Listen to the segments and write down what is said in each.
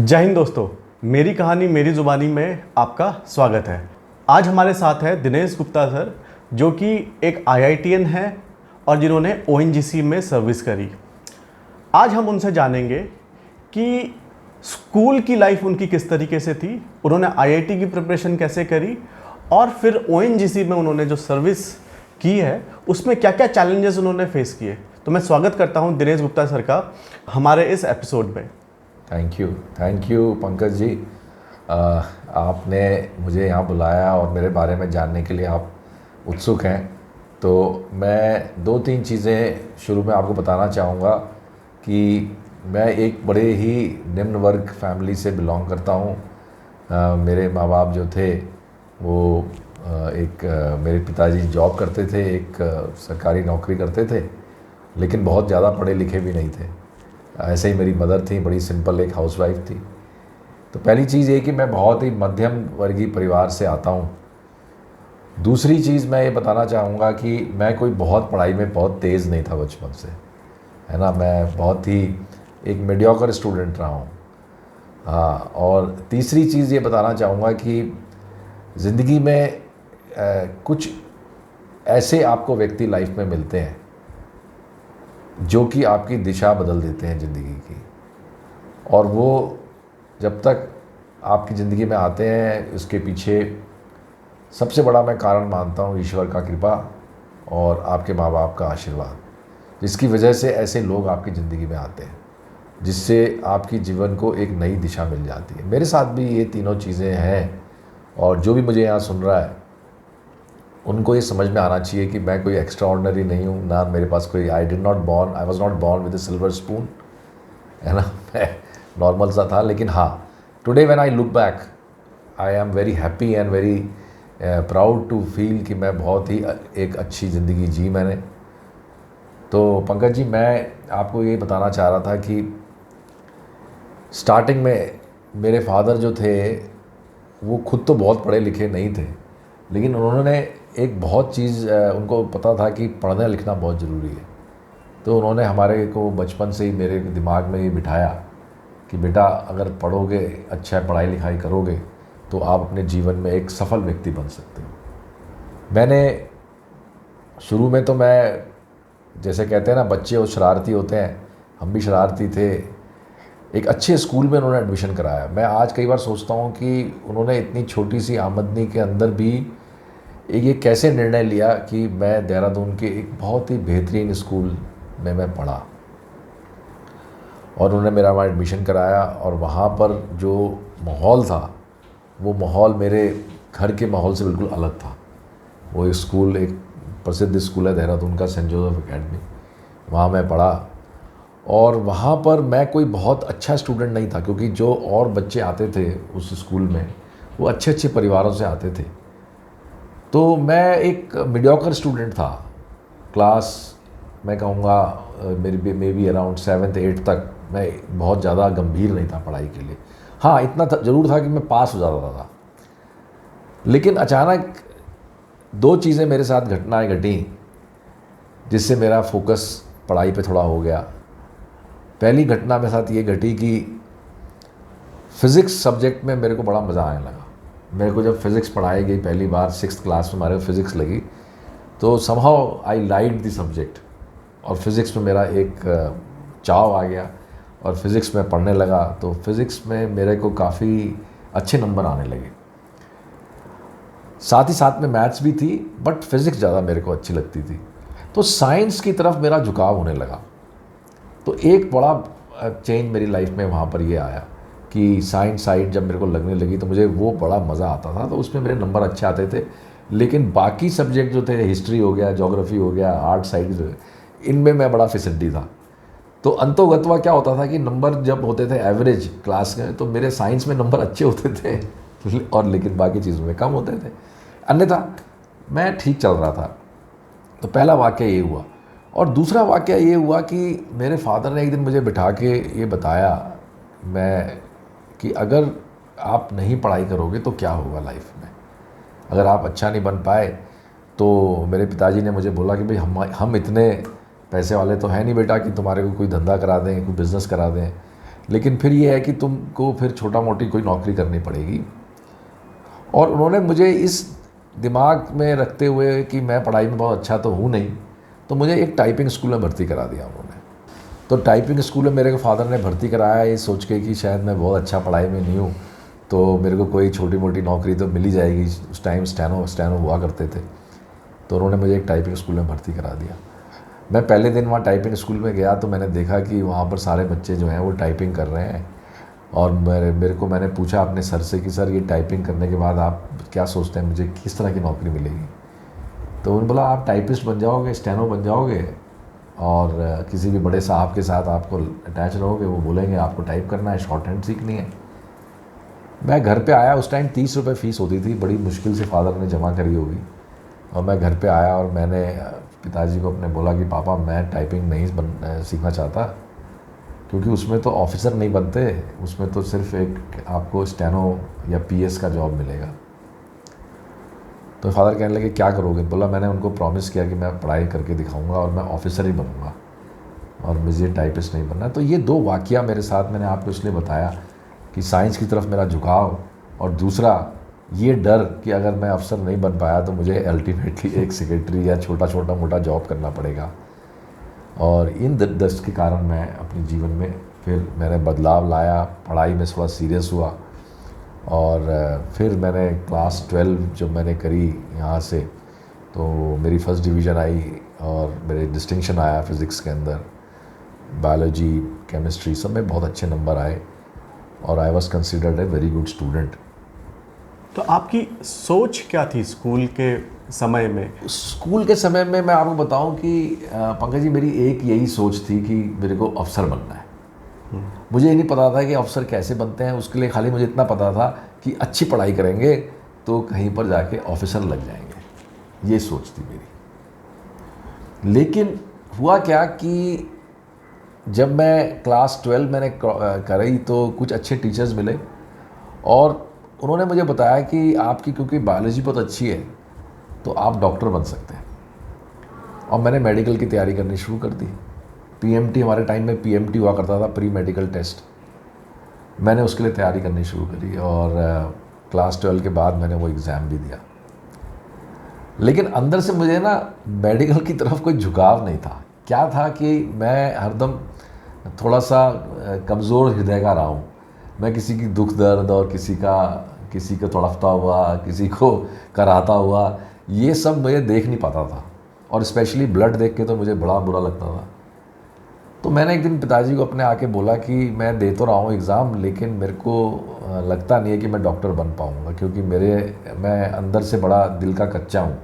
जय हिंद दोस्तों, मेरी कहानी मेरी ज़ुबानी में आपका स्वागत है। आज हमारे साथ है दिनेश गुप्ता सर, जो कि एक आईआईटीएन है और जिन्होंने ओएनजीसी में सर्विस करी। आज हम उनसे जानेंगे कि स्कूल की लाइफ उनकी किस तरीके से थी, उन्होंने आईआईटी की प्रिपरेशन कैसे करी और फिर ओएनजीसी में उन्होंने जो सर्विस की है उसमें क्या क्या चैलेंजेस उन्होंने फेस किए। तो मैं स्वागत करता हूं दिनेश गुप्ता सर का हमारे इस एपिसोड में। Thank you Pankaj ji. आपने मुझे यहाँ बुलाया और मेरे बारे में जानने के लिए आप उत्सुक हैं। तो मैं दो तीन चीज़ें शुरू में आपको बताना चाहूँगा कि मैं एक बड़े ही निम्न वर्ग फैमिली से बिलोंग करता हूँ। मेरे माँ बाप जो थे वो मेरे पिताजी जॉब करते थे, एक सरकारी नौकरी करते थे, लेकिन बहुत ज़्यादा पढ़े लिखे भी नहीं थे। ऐसे ही मेरी मदर थी, बड़ी सिंपल एक हाउसवाइफ थी। तो पहली चीज़ ये कि मैं बहुत ही मध्यम वर्गीय परिवार से आता हूँ। दूसरी चीज़ मैं ये बताना चाहूँगा कि मैं कोई बहुत पढ़ाई में बहुत तेज़ नहीं था बचपन से, है ना। मैं बहुत ही एक मीडियोकर स्टूडेंट रहा हूँ। हाँ, और तीसरी चीज़ ये बताना चाहूँगा कि ज़िंदगी में कुछ ऐसे आपको व्यक्ति लाइफ में मिलते हैं जो कि आपकी दिशा बदल देते हैं ज़िंदगी की, और वो जब तक आपकी ज़िंदगी में आते हैं उसके पीछे सबसे बड़ा मैं कारण मानता हूँ ईश्वर का कृपा और आपके माँ बाप का आशीर्वाद, जिसकी वजह से ऐसे लोग आपकी ज़िंदगी में आते हैं जिससे आपकी जीवन को एक नई दिशा मिल जाती है। मेरे साथ भी ये तीनों चीज़ें हैं, और जो भी मुझे यहाँ सुन रहा है उनको ये समझ में आना चाहिए कि मैं कोई एक्स्ट्रा ऑर्डिनरी नहीं हूँ ना। मेरे पास कोई I was not born with a silver spoon, है ना। मैं नॉर्मल सा था, लेकिन हाँ, today when I look back I am very happy and very proud to feel कि मैं बहुत ही एक अच्छी ज़िंदगी जी मैंने। तो पंकज जी, मैं आपको ये बताना चाह रहा था कि स्टार्टिंग में मेरे फादर जो थे वो खुद तो बहुत पढ़े लिखे नहीं थे, लेकिन उन्होंने एक बहुत चीज़ उनको पता था कि पढ़ना लिखना बहुत ज़रूरी है। तो उन्होंने हमारे को बचपन से ही मेरे दिमाग में ये बिठाया कि बेटा, अगर पढ़ोगे, अच्छा पढ़ाई लिखाई करोगे तो आप अपने जीवन में एक सफल व्यक्ति बन सकते हो। मैंने शुरू में तो मैं, जैसे कहते हैं ना बच्चे वो शरारती होते हैं, हम भी शरारती थे। एक अच्छे स्कूल में उन्होंने एडमिशन कराया। मैं आज कई बार सोचता हूँ कि उन्होंने इतनी छोटी सी आमदनी के अंदर भी ये कैसे निर्णय लिया कि मैं देहरादून के एक बहुत ही बेहतरीन स्कूल में मैं पढ़ा, और उन्होंने मेरा वहाँ एडमिशन कराया। और वहाँ पर जो माहौल था वो माहौल मेरे घर के माहौल से बिल्कुल अलग था। वो एक स्कूल, एक प्रसिद्ध स्कूल है देहरादून का, सेंट जोसेफ अकेडमी, वहाँ मैं पढ़ा। और वहाँ पर मैं कोई बहुत अच्छा स्टूडेंट नहीं था, क्योंकि जो और बच्चे आते थे उस स्कूल में वो अच्छे अच्छे परिवारों से आते थे। तो मैं एक मीडियोकर स्टूडेंट था। क्लास मैं कहूँगा मेरी may be around 7th 8th तक मैं बहुत ज़्यादा गंभीर नहीं था पढ़ाई के लिए। हाँ, इतना ज़रूर था कि मैं पास हो जाता था। लेकिन अचानक दो चीज़ें मेरे साथ घटनाएं घटी जिससे मेरा फोकस पढ़ाई पे थोड़ा हो गया। पहली घटना मेरे साथ ये घटी कि फ़िज़िक्स सब्जेक्ट में मेरे को बड़ा मज़ा आने लगा। मेरे को जब फ़िज़िक्स पढ़ाई गई पहली बार 6th क्लास में हमारे फ़िज़िक्स लगी, तो somehow I liked the subject, और फ़िज़िक्स में मेरा एक चाव आ गया और फ़िज़िक्स में पढ़ने लगा। तो फ़िज़िक्स में मेरे को काफ़ी अच्छे नंबर आने लगे। साथ ही साथ में मैथ्स भी थी, बट फ़िज़िक्स ज़्यादा मेरे को अच्छी लगती थी। तो साइंस की तरफ मेरा झुकाव होने लगा। तो एक बड़ा चेंज मेरी लाइफ में वहाँ पर ये आया कि साइंस साइड जब मेरे को लगने लगी तो मुझे वो बड़ा मज़ा आता था। तो उसमें मेरे नंबर अच्छे आते थे, लेकिन बाकी सब्जेक्ट जो थे, हिस्ट्री हो गया, ज्योग्राफी हो गया, आर्ट साइड, इनमें मैं बड़ा फिसड्डी था। तो अंतोगत्वा क्या होता था कि नंबर जब होते थे एवरेज क्लास में, तो मेरे साइंस में नंबर अच्छे होते थे और लेकिन बाकी चीज़ों में कम होते थे। अन्यथा मैं ठीक चल रहा था। तो पहला वाक़या ये हुआ। और दूसरा वाक़या ये हुआ कि मेरे फादर ने एक दिन मुझे बिठा के ये बताया कि अगर आप नहीं पढ़ाई करोगे तो क्या होगा लाइफ में, अगर आप अच्छा नहीं बन पाए। तो मेरे पिताजी ने मुझे बोला कि भाई हम इतने पैसे वाले तो हैं नहीं बेटा कि तुम्हारे को कोई धंधा करा दें, कोई बिज़नेस करा दें, लेकिन फिर ये है कि तुमको फिर छोटा मोटी कोई नौकरी करनी पड़ेगी। और उन्होंने मुझे इस दिमाग में रखते हुए कि मैं पढ़ाई में बहुत अच्छा तो हूँ नहीं, तो मुझे एक टाइपिंग स्कूल में भर्ती करा दिया उन्होंने। तो टाइपिंग स्कूल में मेरे फादर ने भर्ती कराया ये सोच के कि शायद मैं बहुत अच्छा पढ़ाई में नहीं हूँ, तो मेरे को कोई छोटी मोटी नौकरी तो मिल ही जाएगी। उस टाइम स्टेनो हुआ करते थे, तो उन्होंने मुझे एक टाइपिंग स्कूल में भर्ती करा दिया। मैं पहले दिन वहाँ टाइपिंग स्कूल में गया तो मैंने देखा कि वहाँ पर सारे बच्चे जो हैं वो टाइपिंग कर रहे हैं। और मैंने पूछा अपने सर से कि सर ये टाइपिंग करने के बाद आप क्या सोचते हैं मुझे किस तरह की नौकरी मिलेगी? तो उन्होंने बोला आप टाइपिस्ट बन जाओगे, स्टेनो बन जाओगे, और किसी भी बड़े साहब के साथ आपको अटैच रहोगे, वो बोलेंगे आपको टाइप करना है, शॉर्ट हैंड सीखनी है। मैं घर पे आया, उस टाइम 30 रुपये फ़ीस होती थी, बड़ी मुश्किल से फादर ने जमा करी होगी। और मैं घर पे आया और मैंने पिताजी को अपने बोला कि पापा मैं टाइपिंग नहीं सीखना चाहता, क्योंकि उसमें तो ऑफिसर नहीं बनते, उसमें तो सिर्फ एक आपको स्टेनो या पीएस का जॉब मिलेगा। तो फादर कहने लगे क्या करोगे? बोला मैंने उनको प्रॉमिस किया कि मैं पढ़ाई करके दिखाऊंगा और मैं ऑफिसर ही बनूंगा और मुझे टाइपिस्ट नहीं बनना। तो ये दो वाक़या मेरे साथ मैंने आपको इसलिए बताया कि साइंस की तरफ मेरा झुकाव, और दूसरा ये डर कि अगर मैं अफसर नहीं बन पाया तो मुझे अल्टीमेटली एक सेक्रेटरी या छोटा मोटा जॉब करना पड़ेगा। और इन दस के कारण मैं अपने जीवन में फिर मैंने बदलाव लाया, पढ़ाई में थोड़ा सीरियस हुआ। और फिर मैंने क्लास 12 जब मैंने करी यहाँ से, तो मेरी फर्स्ट डिवीज़न आई और मेरे डिस्टिंक्शन आया फिज़िक्स के अंदर, बायोलॉजी, केमिस्ट्री सब में बहुत अच्छे नंबर आए और I was considered a very good student. तो आपकी सोच क्या थी स्कूल के समय में? स्कूल के समय में मैं आपको बताऊं कि पंकज जी मेरी एक यही सोच थी कि मेरे को अफसर बनना है। मुझे ये नहीं पता था कि अफसर कैसे बनते हैं, उसके लिए खाली मुझे इतना पता था कि अच्छी पढ़ाई करेंगे तो कहीं पर जाके ऑफिसर लग जाएंगे, ये सोच थी मेरी। लेकिन हुआ क्या कि जब मैं क्लास 12 मैंने करी तो कुछ अच्छे टीचर्स मिले और उन्होंने मुझे बताया कि आपकी क्योंकि बायोलॉजी बहुत अच्छी है तो आप डॉक्टर बन सकते हैं। और मैंने मेडिकल की तैयारी करनी शुरू कर दी। पीएमटी, हमारे टाइम में पीएमटी हुआ करता था, प्री मेडिकल टेस्ट, मैंने उसके लिए तैयारी करनी शुरू करी और क्लास 12 के बाद मैंने वो एग्ज़ाम भी दिया। लेकिन अंदर से मुझे ना मेडिकल की तरफ कोई झुकाव नहीं था। क्या था कि मैं हरदम थोड़ा सा कमज़ोर हृदय का रहा हूँ। मैं किसी की दुख दर्द और किसी को तड़पता हुआ, किसी को कराता हुआ, ये सब मुझे देख नहीं पाता था। और स्पेशली ब्लड देख के तो मुझे बड़ा बुरा लगता था। तो मैंने एक दिन पिताजी को अपने आके बोला कि मैं दे तो रहा हूँ एग्ज़ाम, लेकिन मेरे को लगता नहीं है कि मैं डॉक्टर बन पाऊँगा, क्योंकि मैं अंदर से बड़ा दिल का कच्चा हूँ।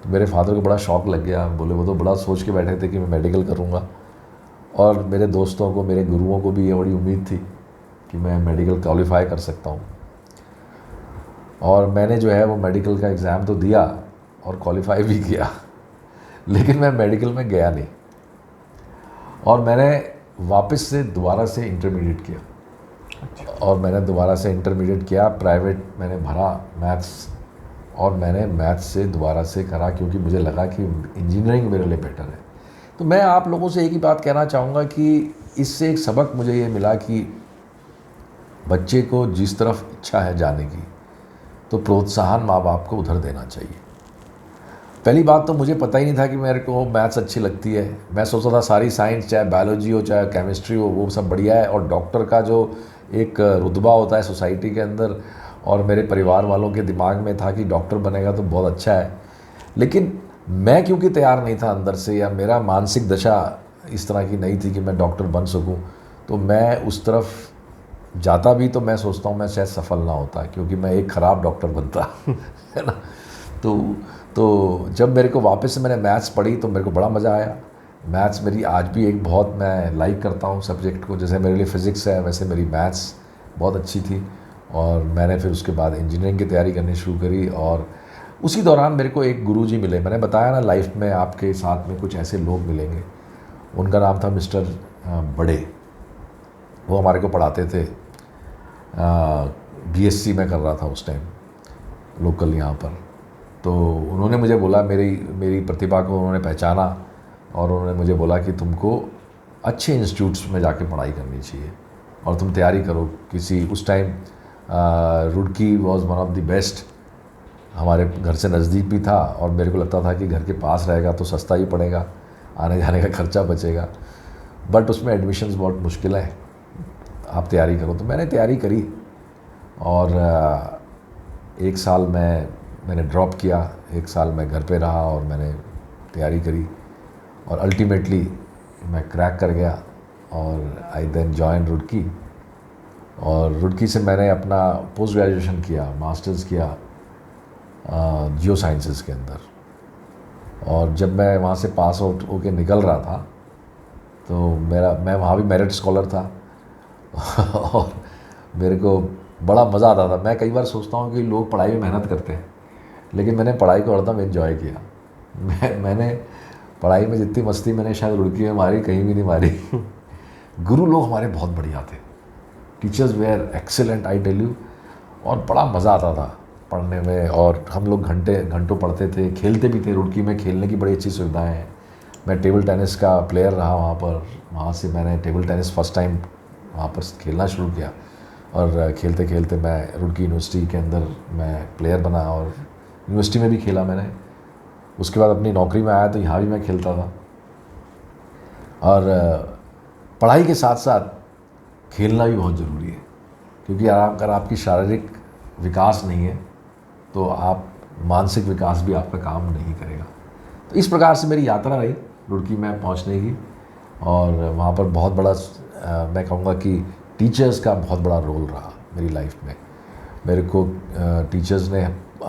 तो मेरे फादर को बड़ा शौक लग गया। बोले वो तो बड़ा सोच के बैठे थे कि मैं मेडिकल करूँगा, और मेरे दोस्तों को, मेरे गुरुओं को भी ये बड़ी उम्मीद थी कि मैं मेडिकल क्वालिफाई कर सकता हूँ। और मैंने जो है वो मेडिकल का एग्ज़ाम तो दिया और क्वालिफाई भी किया, लेकिन मैं मेडिकल में गया नहीं। और मैंने वापस से दोबारा से इंटरमीडिएट किया। अच्छा। और मैंने दोबारा से इंटरमीडिएट किया, प्राइवेट मैंने भरा मैथ्स, और मैंने मैथ्स से दोबारा से करा क्योंकि मुझे लगा कि इंजीनियरिंग मेरे लिए बेटर है। तो मैं आप लोगों से एक ही बात कहना चाहूँगा कि इससे एक सबक मुझे ये मिला कि बच्चे को जिस तरफ इच्छा है जाने की, तो प्रोत्साहन माँ बाप को उधर देना चाहिए। पहली बात तो मुझे पता ही नहीं था कि मेरे को मैथ्स अच्छी लगती है। मैं सोचता था सारी साइंस, चाहे बायोलॉजी हो चाहे केमिस्ट्री हो, वो सब बढ़िया है, और डॉक्टर का जो एक रुतबा होता है सोसाइटी के अंदर, और मेरे परिवार वालों के दिमाग में था कि डॉक्टर बनेगा तो बहुत अच्छा है। लेकिन मैं क्योंकि तैयार नहीं था अंदर से, या मेरा मानसिक दशा इस तरह की नहीं थी कि मैं डॉक्टर बन सकूं, तो मैं उस तरफ जाता भी तो मैं सोचता हूँ मैं शायद सफल ना होता, क्योंकि मैं एक ख़राब डॉक्टर बनता है ना। तो जब मेरे को वापस से मैंने मैथ्स पढ़ी तो मेरे को बड़ा मज़ा आया। मैथ्स मेरी आज भी एक बहुत, मैं लाइक करता हूँ सब्जेक्ट को। जैसे मेरे लिए फ़िज़िक्स है, वैसे मेरी मैथ्स बहुत अच्छी थी। और मैंने फिर उसके बाद इंजीनियरिंग की तैयारी करनी शुरू करी। और उसी दौरान मेरे को एक गुरुजी मिले। मैंने बताया ना, लाइफ में आपके साथ में कुछ ऐसे लोग मिलेंगे। उनका नाम था मिस्टर बड़े। वो हमारे को पढ़ाते थे। बीएससी में कर रहा था उस टाइम लोकल यहाँ पर। तो उन्होंने मुझे बोला, मेरी प्रतिभा को उन्होंने पहचाना और उन्होंने मुझे बोला कि तुमको अच्छे इंस्टीट्यूट्स में जाके पढ़ाई करनी चाहिए और तुम तैयारी करो किसी उस time Roorkee was one of the best, हमारे घर से नज़दीक भी था और मेरे को लगता था कि घर के पास रहेगा तो सस्ता ही पड़ेगा, आने जाने का खर्चा बचेगा, बट उसमें एडमिशन्स बहुत मुश्किल है, आप तैयारी करो। तो मैंने तैयारी करी और 1 साल मैंने ड्रॉप किया, 1 साल मैं घर पे रहा और मैंने तैयारी करी और अल्टीमेटली मैं क्रैक कर गया और आई देन जॉइन रुड़की। और रुड़की से मैंने अपना पोस्ट ग्रेजुएशन किया, मास्टर्स किया जियो साइंसेस के अंदर। और जब मैं वहाँ से पास आउट होके निकल रहा था तो मैं वहाँ भी मेरिट स्कॉलर था और मेरे को बड़ा मज़ा आता था। मैं कई बार सोचता हूँ कि लोग पढ़ाई में मेहनत करते हैं, लेकिन मैंने पढ़ाई को हरदम एंजॉय किया। मैंने पढ़ाई में जितनी मस्ती मैंने शायद रुड़की में मारी कहीं भी नहीं मारी। गुरु लोग हमारे बहुत बढ़िया थे, teachers were excellent I tell you, और बड़ा मज़ा आता था पढ़ने में। और हम लोग घंटों पढ़ते थे, खेलते भी थे। रुड़की में खेलने की बड़ी अच्छी सुविधाएं हैं। मैं टेबल टेनिस का प्लेयर रहा वहाँ पर, वहाँ से मैंने टेबल टेनिस फर्स्ट टाइम वहाँ पर खेलना शुरू किया और खेलते खेलते मैं रुड़की यूनिवर्सिटी के अंदर मैं प्लेयर बना और यूनिवर्सिटी में भी खेला मैंने। उसके बाद अपनी नौकरी में आया तो यहाँ भी मैं खेलता था। और पढ़ाई के साथ साथ खेलना भी बहुत ज़रूरी है, क्योंकि अगर आपकी शारीरिक विकास नहीं है तो आप मानसिक विकास भी आपका काम नहीं करेगा। तो इस प्रकार से मेरी यात्रा रही रुड़की में पहुंचने की। और वहाँ पर बहुत बड़ा मैं कहूँगा कि टीचर्स का बहुत बड़ा रोल रहा मेरी लाइफ में। मेरे को टीचर्स ने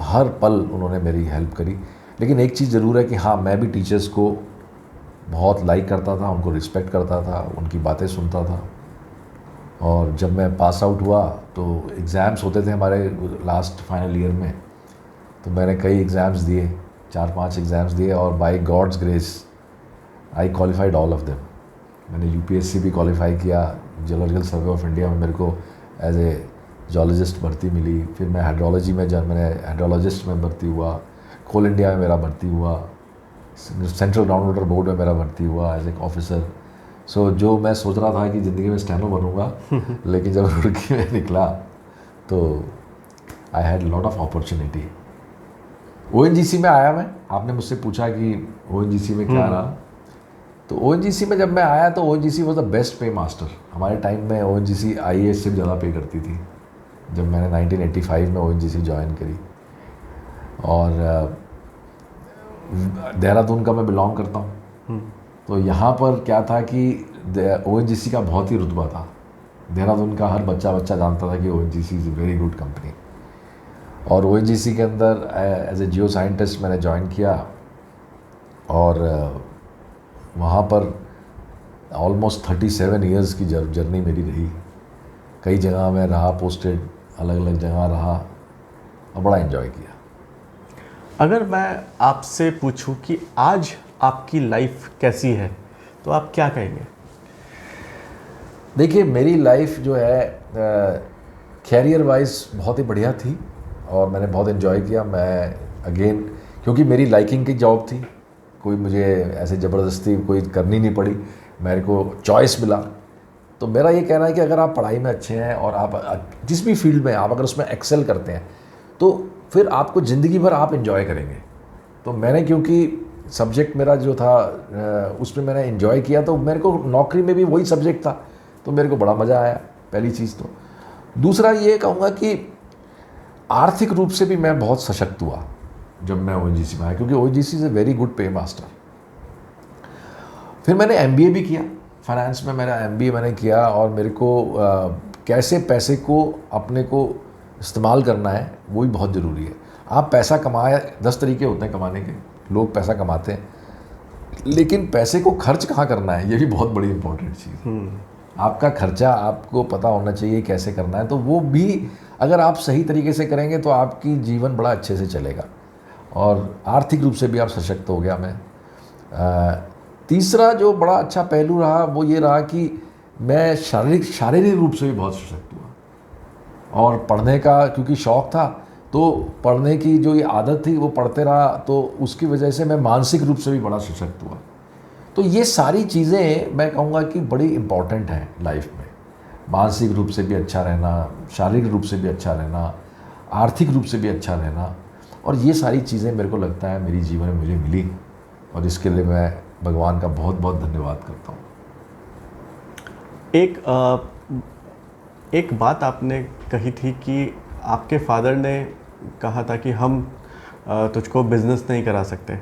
हर पल उन्होंने मेरी हेल्प करी। लेकिन एक चीज़ ज़रूर है कि हाँ, मैं भी टीचर्स को बहुत लाइक करता था, उनको रिस्पेक्ट करता था, उनकी बातें सुनता था। और जब मैं पास आउट हुआ तो एग्ज़ाम्स होते थे हमारे लास्ट फाइनल ईयर में, तो मैंने कई एग्ज़ाम्स दिए, 4-5 एग्ज़ाम्स दिए और by God's grace I qualified all of them. मैंने यूपीएससी भी क्वालिफाई किया, जियोलॉजिकल सर्वे ऑफ इंडिया में मेरे को एज ए जियोलॉजिस्ट भर्ती मिली। फिर मैं हाइड्रोलॉजी में जब मैंने हाइड्रोलॉजिस्ट में भर्ती हुआ, कोल इंडिया में मेरा भर्ती हुआ, सेंट्रल ग्राउंड वाटर बोर्ड में मेरा भर्ती हुआ एज ए ऑफिसर। सो जो मैं सोच रहा था कि ज़िंदगी में स्टेनो बनूंगा, लेकिन जब रुड़की में निकला तो I had lot of opportunity. ONGC में आया मैं, आपने मुझसे पूछा कि ओएनजीसी में क्या रहा, तो ओएनजीसी में जब मैं आया तो ओएनजीसी वाज द बेस्ट पे मास्टर। हमारे टाइम में ओएनजीसी आईएएस से ज़्यादा पे करती थी जब मैंने 1985 में ओएनजीसी ज्वाइन करी। और देहरादून का मैं बिलोंग करता हूँ, तो यहाँ पर क्या था कि ओएनजीसी का बहुत ही रुतबा था। देहरादून का हर बच्चा जानता था कि ONGC is a very good company. और ओएनजीसी के अंदर एज ए जियो साइंटिस्ट मैंने ज्वाइन किया और वहाँ पर ऑलमोस्ट 37 इयर्स की जर्नी मेरी रही। कई जगह मैं रहा, पोस्टेड अलग अलग जगह रहा और बड़ा एंजॉय किया। अगर मैं आपसे पूछूं कि आज आपकी लाइफ कैसी है तो आप क्या कहेंगे? देखिए, मेरी लाइफ जो है कैरियर वाइज बहुत ही बढ़िया थी और मैंने बहुत एंजॉय किया। मैं अगेन, क्योंकि मेरी लाइकिंग की जॉब थी, कोई मुझे ऐसे ज़बरदस्ती कोई करनी नहीं पड़ी, मेरे को चॉइस मिला। तो मेरा ये कहना है कि अगर आप पढ़ाई में अच्छे हैं और आप जिस भी फील्ड में आप अगर उसमें एक्सेल करते हैं तो फिर आपको ज़िंदगी भर आप एंजॉय करेंगे। तो मैंने, क्योंकि सब्जेक्ट मेरा जो था उसमें मैंने एंजॉय किया, तो मेरे को नौकरी में भी वही सब्जेक्ट था, तो मेरे को बड़ा मज़ा आया, पहली चीज़ तो। दूसरा ये कहूँगा कि आर्थिक रूप से भी मैं बहुत सशक्त हुआ जब मैं ओएनजीसी में आया, क्योंकि ONGC is a very good पे मास्टर। फिर मैंने एमबीए भी किया, फाइनेंस में मेरा एमबीए मैंने किया और मेरे को कैसे पैसे को अपने को इस्तेमाल करना है वो भी बहुत ज़रूरी है। आप पैसा कमाए, 10 तरीके होते हैं कमाने के, लोग पैसा कमाते हैं, लेकिन पैसे को खर्च कहाँ करना है ये भी बहुत बड़ी इंपॉर्टेंट चीज़ है। आपका खर्चा आपको पता होना चाहिए कैसे करना है, तो वो भी अगर आप सही तरीके से करेंगे तो आपकी जीवन बड़ा अच्छे से चलेगा और आर्थिक रूप से भी आप सशक्त हो गया मैं। तीसरा जो बड़ा अच्छा पहलू रहा वो ये रहा कि मैं शारीरिक रूप से भी बहुत सशक्त हुआ और पढ़ने का क्योंकि शौक़ था, तो पढ़ने की जो ये आदत थी वो पढ़ते रहा, तो उसकी वजह से मैं मानसिक रूप से भी बड़ा सशक्त हुआ। तो ये सारी चीज़ें मैं कहूँगा कि बड़ी इम्पॉर्टेंट हैं लाइफ में। मानसिक रूप से भी अच्छा रहना, शारीरिक रूप से भी अच्छा रहना, आर्थिक रूप से भी अच्छा रहना, और ये सारी चीज़ें मेरे को लगता है मेरी जीवन में मुझे मिली, और इसके लिए मैं भगवान का बहुत बहुत धन्यवाद करता हूँ। एक बात आपने कही थी कि आपके फादर ने कहा था कि हम तुझको बिज़नेस नहीं करा सकते,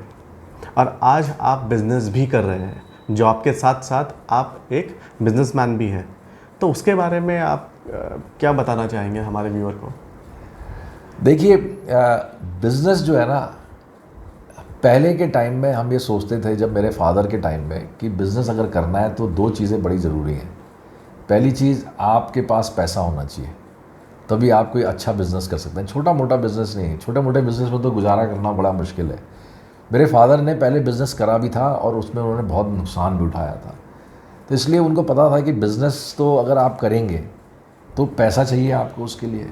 और आज आप बिज़नेस भी कर रहे हैं, जॉब के साथ साथ आप एक बिजनेसमैन भी हैं। तो उसके बारे में आप क्या बताना चाहेंगे हमारे व्यूअर को? देखिए, बिज़नेस जो है ना, पहले के टाइम में हम ये सोचते थे, जब मेरे फादर के टाइम में, कि बिज़नेस अगर करना है तो दो चीज़ें बड़ी ज़रूरी हैं। पहली चीज़, आपके पास पैसा होना चाहिए, तभी आप कोई अच्छा बिज़नेस कर सकते हैं। छोटा मोटा बिज़नेस नहीं, छोटे मोटे बिज़नेस में तो गुजारा करना बड़ा मुश्किल है। मेरे फादर ने पहले बिज़नेस करा भी था और उसमें उन्होंने बहुत नुकसान भी उठाया था, तो इसलिए उनको पता था कि बिज़नेस तो अगर आप करेंगे तो पैसा चाहिए आपको उसके लिए।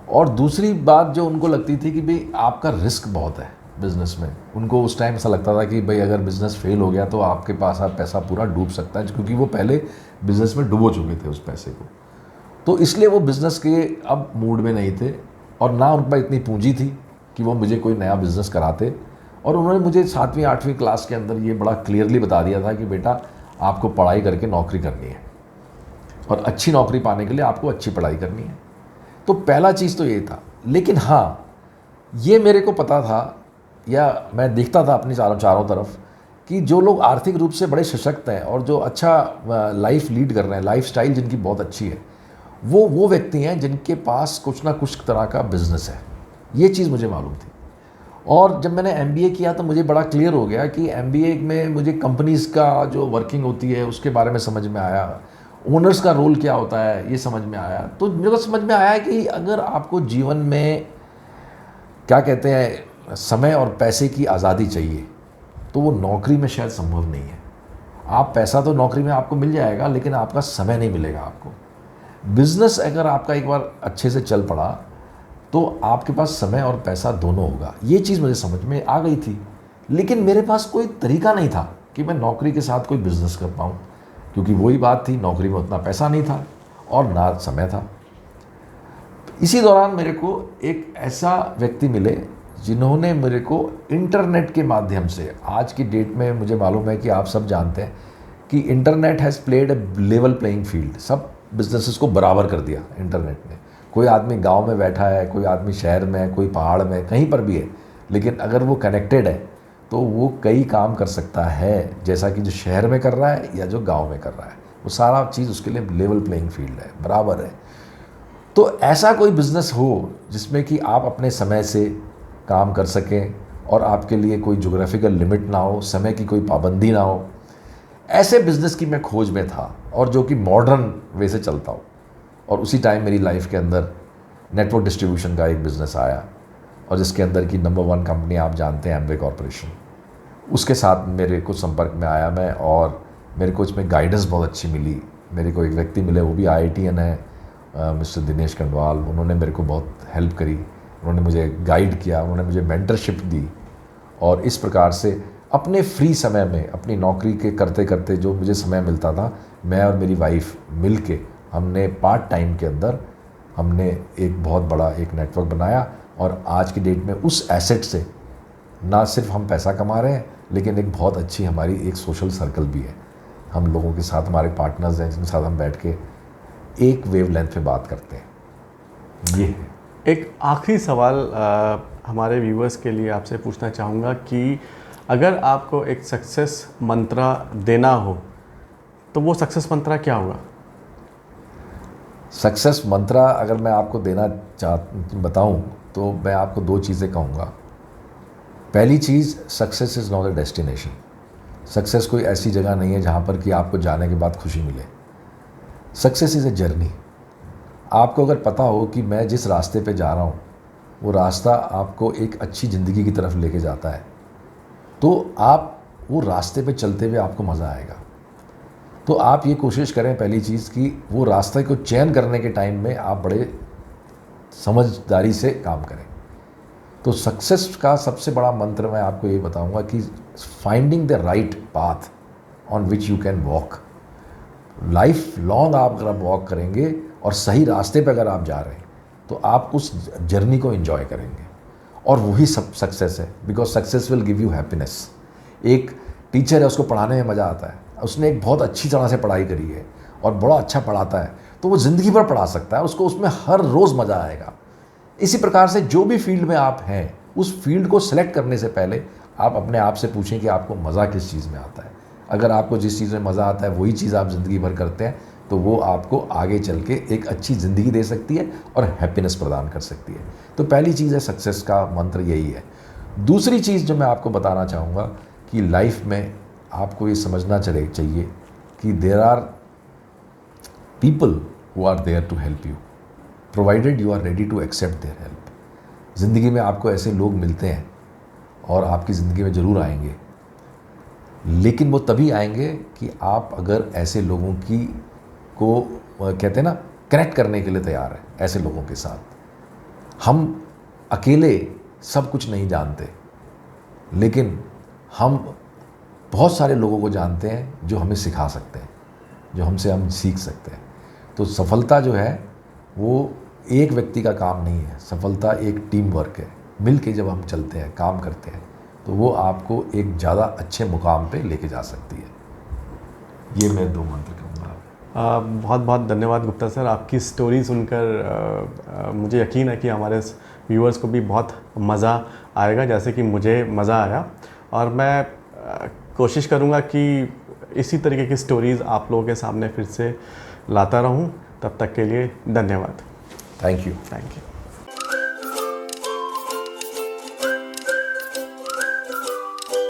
और दूसरी बात जो उनको लगती थी कि भाई आपका रिस्क बहुत है बिज़नेस में। उनको उस टाइम ऐसा लगता था कि भाई अगर बिज़नेस फेल हो गया तो आपके पास आप पैसा पूरा डूब सकता है, क्योंकि वो पहले बिज़नेस में डुबो चुके थे उस पैसे को। तो इसलिए वो बिज़नेस के अब मूड में नहीं थे, और ना उन पर इतनी पूंजी थी कि वो मुझे कोई नया बिज़नेस कराते। और उन्होंने मुझे 7वीं 8वीं क्लास के अंदर ये बड़ा क्लियरली बता दिया था कि बेटा, आपको पढ़ाई करके नौकरी करनी है, और अच्छी नौकरी पाने के लिए आपको अच्छी पढ़ाई करनी है। तो पहला चीज़ तो ये था। लेकिन हाँ, ये मेरे को पता था, या मैं देखता था अपनी चारों तरफ, कि जो लोग आर्थिक रूप से बड़े सशक्त हैं और जो अच्छा लाइफ लीड कर रहे हैं, लाइफ स्टाइल जिनकी बहुत अच्छी है, वो व्यक्ति हैं जिनके पास कुछ ना कुछ तरह का बिज़नेस है। ये चीज़ मुझे मालूम थी। और जब मैंने MBA किया तो मुझे बड़ा क्लियर हो गया कि MBA में मुझे कंपनीज़ का जो वर्किंग होती है उसके बारे में समझ में आया, ओनर्स का रोल क्या होता है ये समझ में आया। तो मेरे को समझ में आया कि अगर आपको जीवन में, क्या कहते हैं, समय और पैसे की आज़ादी चाहिए, तो वो नौकरी में शायद संभव नहीं है। आप पैसा तो नौकरी में आपको मिल जाएगा, लेकिन आपका समय नहीं मिलेगा आपको। बिज़नेस अगर आपका एक बार अच्छे से चल पड़ा तो आपके पास समय और पैसा दोनों होगा। ये चीज़ मुझे समझ में आ गई थी, लेकिन मेरे पास कोई तरीका नहीं था कि मैं नौकरी के साथ कोई बिज़नेस कर पाऊँ, क्योंकि वही बात थी, नौकरी में उतना पैसा नहीं था और ना समय था। इसी दौरान मेरे को एक ऐसा व्यक्ति मिले जिन्होंने मेरे को इंटरनेट के माध्यम से, आज की डेट में मुझे मालूम है कि आप सब जानते हैं कि internet has played a level playing field. सब बिजनेसेस को बराबर कर दिया इंटरनेट ने। कोई आदमी गांव में बैठा है, कोई आदमी शहर में है, कोई पहाड़ में, कहीं पर भी है, लेकिन अगर वो कनेक्टेड है तो वो कई काम कर सकता है, जैसा कि जो शहर में कर रहा है या जो गांव में कर रहा है। वो सारा चीज़ उसके लिए लेवल प्लेइंग फील्ड है, बराबर है। तो ऐसा कोई बिज़नेस हो जिसमें कि आप अपने समय से काम कर सकें और आपके लिए कोई ज्योग्राफिकल लिमिट ना हो, समय की कोई पाबंदी ना हो, ऐसे बिज़नेस की मैं खोज में था, और जो कि मॉडर्न वे से चलता हो। और उसी टाइम मेरी लाइफ के अंदर नेटवर्क डिस्ट्रीब्यूशन का एक बिज़नेस आया, और जिसके अंदर की नंबर 1 कंपनी आप जानते हैं, एमवे कॉरपोरेशन, उसके साथ मेरे को संपर्क में आया मैं, और मेरे को इसमें गाइडेंस बहुत अच्छी मिली। मेरे को एक व्यक्ति मिले, वो भी IITian है, मिस्टर दिनेश कंडवाल। उन्होंने मेरे को बहुत हेल्प करी, उन्होंने मुझे गाइड किया, उन्होंने मुझे मेंटरशिप दी। और इस प्रकार से अपने फ्री समय में, अपनी नौकरी के करते करते जो मुझे समय मिलता था, मैं और मेरी वाइफ मिल के हमने पार्ट टाइम के अंदर हमने एक बहुत बड़ा एक नेटवर्क बनाया। और आज की डेट में उस एसेट से ना सिर्फ हम पैसा कमा रहे हैं, लेकिन एक बहुत अच्छी हमारी एक सोशल सर्कल भी है। हम लोगों के साथ, हमारे पार्टनर्स हैं जिनके साथ हम बैठ के एक वेवलेंथ पे बात करते हैं। ये है। एक आखिरी सवाल हमारे व्यूअर्स के लिए आपसे पूछना चाहूँगा कि अगर आपको एक सक्सेस मंत्रा देना हो तो वो सक्सेस मंत्रा क्या होगा? सक्सेस मंत्रा अगर मैं आपको देना बताऊं तो मैं आपको 2 चीज़ें कहूँगा। पहली चीज़, success is not a destination. Success कोई ऐसी जगह नहीं है जहाँ पर कि आपको जाने के बाद खुशी मिले। Success is a journey. आपको अगर पता हो कि मैं जिस रास्ते पे जा रहा हूँ वो रास्ता आपको एक अच्छी ज़िंदगी की तरफ लेके जाता है, तो आप वो रास्ते पे चलते हुए आपको मज़ा आएगा। तो आप ये कोशिश करें, पहली चीज़, कि वो रास्ते को चयन करने के टाइम में आप बड़े समझदारी से काम करें। तो सक्सेस का सबसे बड़ा मंत्र मैं आपको ये बताऊंगा कि finding the right path on which you can walk. Life long आप अगर आप वॉक करेंगे और सही रास्ते पे अगर आप जा रहे हैं तो आप उस जर्नी को एंजॉय करेंगे, और वही सब सक्सेस है, because success will give you happiness. एक टीचर है, उसको पढ़ाने में मज़ा आता है, उसने एक बहुत अच्छी तरह से पढ़ाई करी है और बड़ा अच्छा पढ़ाता है, तो वो ज़िंदगी भर पढ़ा सकता है, उसको उसमें हर रोज़ मज़ा आएगा। इसी प्रकार से जो भी फील्ड में आप हैं, उस फील्ड को सेलेक्ट करने से पहले आप अपने आप से पूछें कि आपको मज़ा किस चीज़ में आता है। अगर आपको जिस चीज़ में मज़ा आता है वही चीज़ आप ज़िंदगी भर करते हैं, तो वो आपको आगे चल के एक अच्छी ज़िंदगी दे सकती है और हैप्पीनेस प्रदान कर सकती है। तो पहली चीज़ है, सक्सेस का मंत्र यही है। दूसरी चीज़ जो मैं आपको बताना चाहूँगा कि लाइफ में आपको ये समझना चाहिए कि there are people who are there to help you, provided you are ready to accept their help. ज़िंदगी में आपको ऐसे लोग मिलते हैं और आपकी ज़िंदगी में ज़रूर आएंगे, लेकिन वो तभी आएंगे कि आप अगर ऐसे लोगों की को कहते हैं ना, कनेक्ट करने के लिए तैयार है ऐसे लोगों के साथ। हम अकेले सब कुछ नहीं जानते, लेकिन हम बहुत सारे लोगों को जानते हैं जो हमें सिखा सकते हैं, जो हमसे हम सीख सकते हैं। तो सफलता जो है वो एक व्यक्ति का काम नहीं है, सफलता एक टीम वर्क है। मिल के जब हम चलते हैं, काम करते हैं, तो वो आपको एक ज़्यादा अच्छे मुकाम पे लेके जा सकती है। ये मैं 2 मंत्र कहूँगा। बहुत बहुत धन्यवाद गुप्ता सर। आपकी स्टोरी सुनकर मुझे यकीन है कि हमारे व्यूअर्स को भी बहुत मज़ा आएगा, जैसे कि मुझे मज़ा आया। और मैं कोशिश करूँगा कि इसी तरीके की स्टोरीज़ आप लोगों के सामने फिर से लाता रहूँ। तब तक के लिए धन्यवाद। Thank you. Thank you.